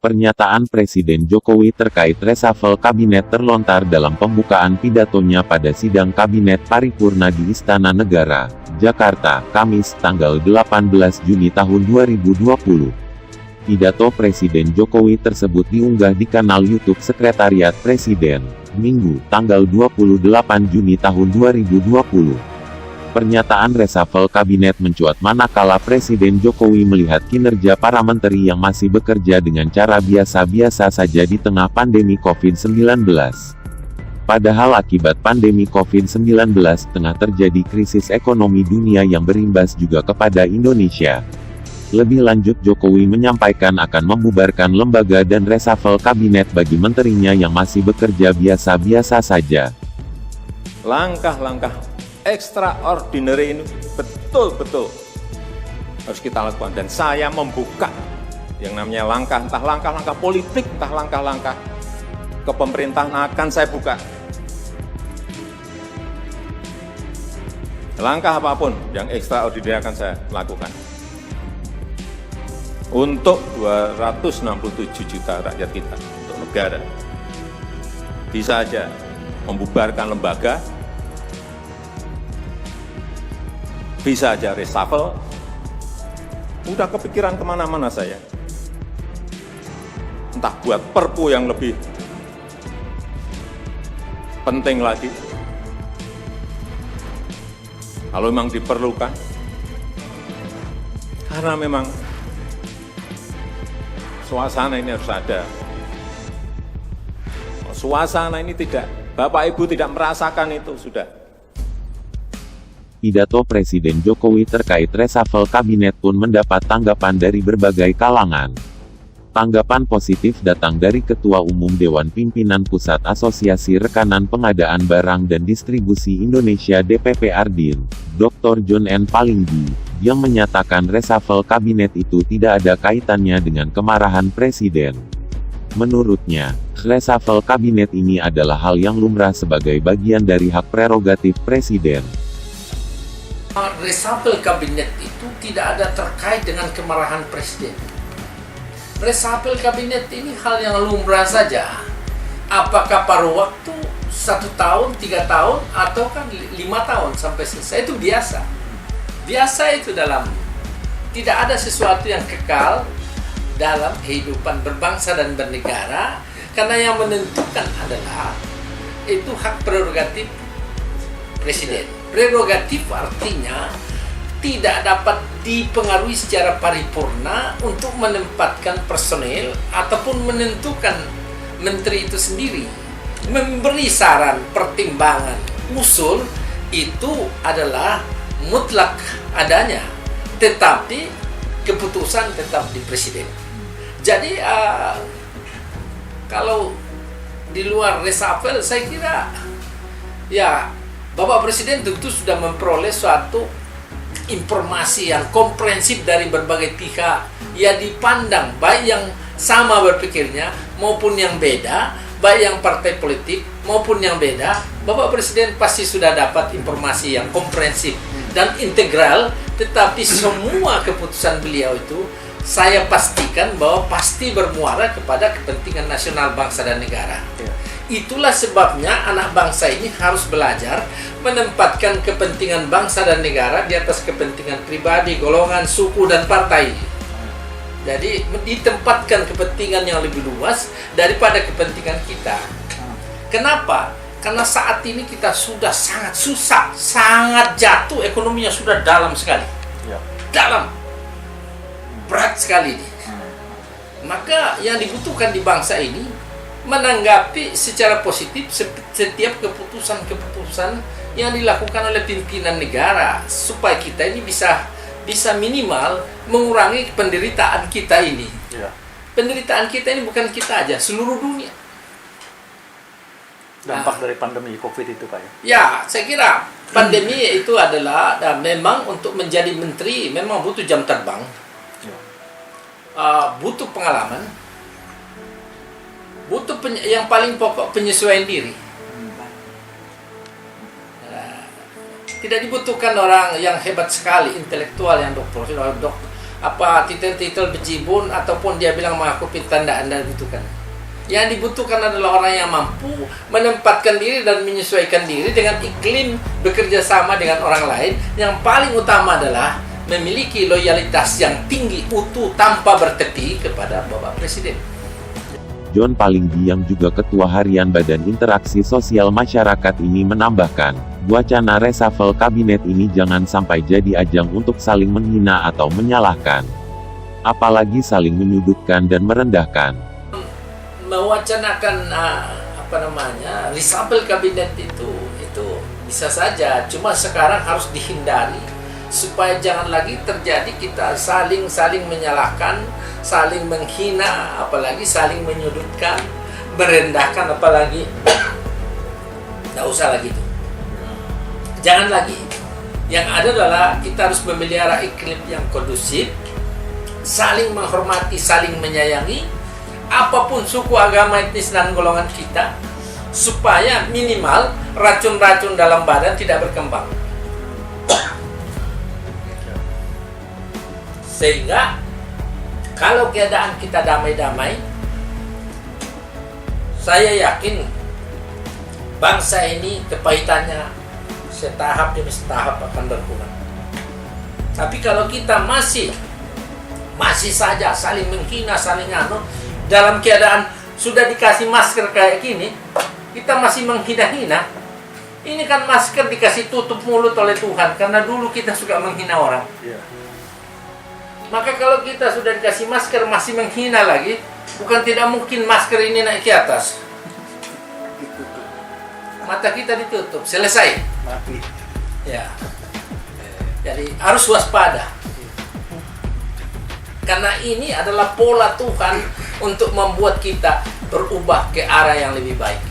Pernyataan Presiden Jokowi terkait reshuffle kabinet terlontar dalam pembukaan pidatonya pada sidang Kabinet Paripurna di Istana Negara, Jakarta, Kamis, tanggal 18 Juni tahun 2020. Pidato Presiden Jokowi tersebut diunggah di kanal YouTube Sekretariat Presiden, Minggu, tanggal 28 Juni tahun 2020. Pernyataan reshuffle kabinet mencuat manakala Presiden Jokowi melihat kinerja para menteri yang masih bekerja dengan cara biasa-biasa saja di tengah pandemi COVID-19. Padahal akibat pandemi COVID-19 tengah terjadi krisis ekonomi dunia yang berimbas juga kepada Indonesia. Lebih lanjut, Jokowi menyampaikan akan membubarkan lembaga dan reshuffle kabinet bagi menterinya yang masih bekerja biasa-biasa saja. Langkah-langkah extraordinary ini betul-betul harus kita lakukan, dan saya membuka yang namanya langkah, entah langkah-langkah politik, entah langkah-langkah kepemerintahan akan saya buka. Langkah apapun yang extraordinary akan saya lakukan untuk 267 juta rakyat kita, untuk negara. Bisa aja membubarkan lembaga, bisa aja reshuffle, udah kepikiran kemana-mana saya. Entah buat perpu yang lebih penting lagi, kalau memang diperlukan. Karena memang suasana ini harus ada. Suasana ini tidak, Bapak Ibu tidak merasakan itu, sudah. Pidato Presiden Jokowi terkait reshuffle kabinet pun mendapat tanggapan dari berbagai kalangan. Tanggapan positif datang dari Ketua Umum Dewan Pimpinan Pusat Asosiasi Rekanan Pengadaan Barang dan Distribusi Indonesia DPP Ardin, Dr. John N. Palinggi, yang menyatakan reshuffle kabinet itu tidak ada kaitannya dengan kemarahan Presiden. Menurutnya, reshuffle kabinet ini adalah hal yang lumrah sebagai bagian dari hak prerogatif Presiden. Reshuffle kabinet itu tidak ada terkait dengan kemarahan Presiden. Reshuffle kabinet ini hal yang lumrah saja. Apakah paruh waktu 1 tahun, 3 tahun, atau kan 5 tahun sampai selesai, itu biasa. Biasa itu dalam, tidak ada sesuatu yang kekal dalam kehidupan berbangsa dan bernegara, karena yang menentukan adalah itu hak prerogatif Presiden. Prerogatif artinya tidak dapat dipengaruhi secara paripurna untuk menempatkan personel ataupun menentukan menteri itu sendiri. Memberi saran, pertimbangan, usul itu adalah mutlak adanya, tetapi keputusan tetap di Presiden. Jadi kalau di luar reshuffle, saya kira ya Bapak Presiden tentu sudah memperoleh suatu informasi yang komprehensif dari berbagai pihak, ya dipandang baik yang sama berpikirnya maupun yang beda, baik yang partai politik maupun yang beda. Bapak Presiden pasti sudah dapat informasi yang komprehensif dan integral, tetapi semua keputusan beliau itu saya pastikan bahwa pasti bermuara kepada kepentingan nasional bangsa dan negara. Itulah sebabnya anak bangsa ini harus belajar menempatkan kepentingan bangsa dan negara di atas kepentingan pribadi, golongan, suku, dan partai. Jadi ditempatkan kepentingan yang lebih luas daripada kepentingan kita. Kenapa? Karena saat ini kita sudah sangat susah, sangat jatuh, ekonominya sudah dalam sekali. Dalam. Berat sekali. Maka yang dibutuhkan di bangsa ini menanggapi secara positif setiap keputusan-keputusan yang dilakukan oleh pimpinan negara, supaya kita ini bisa minimal mengurangi penderitaan kita ini. Penderitaan kita ini bukan kita aja, seluruh dunia. Dampak dari pandemi COVID itu, Pak ya? Ya, saya kira pandemi itu adalah memang untuk menjadi menteri memang butuh jam terbang, butuh pengalaman, butuh yang paling pokok penyesuaian diri. Tidak dibutuhkan orang yang hebat sekali, intelektual yang apa titel-titel bejibun ataupun dia bilang mengaku pintar, Anda butuhkan. Yang dibutuhkan adalah orang yang mampu menempatkan diri dan menyesuaikan diri dengan iklim bekerja sama dengan orang lain. Yang paling utama adalah memiliki loyalitas yang tinggi, utuh, tanpa bertepi kepada Bapak Presiden. John Palinggi yang juga Ketua Harian Badan Interaksi Sosial Masyarakat ini menambahkan, wacana reshuffle kabinet ini jangan sampai jadi ajang untuk saling menghina atau menyalahkan. Apalagi saling menyudutkan dan merendahkan. Mewacanakan reshuffle kabinet itu bisa saja, cuma sekarang harus dihindari supaya jangan lagi terjadi kita saling menyalahkan, saling menghina, apalagi saling menyudutkan, merendahkan, apalagi nggak usah lagi itu. Jangan lagi. Yang ada adalah kita harus memelihara iklim yang kondusif, saling menghormati, saling menyayangi, apapun suku, agama, etnis, dan golongan kita, supaya minimal racun-racun dalam badan tidak berkembang. Sehingga kalau keadaan kita damai-damai, saya yakin bangsa ini kepahitannya setahap demi setahap akan berkurang. Tapi kalau kita masih saja saling menghina, saling dalam keadaan sudah dikasih masker kayak gini, kita masih menghina-hina. Ini kan masker dikasih tutup mulut oleh Tuhan, karena dulu kita suka menghina orang. Maka kalau kita sudah dikasih masker masih menghina lagi, bukan tidak mungkin masker ini naik ke atas. Mata kita ditutup, selesai. Mati. Ya. Jadi harus waspada. Karena ini adalah pola Tuhan untuk membuat kita berubah ke arah yang lebih baik.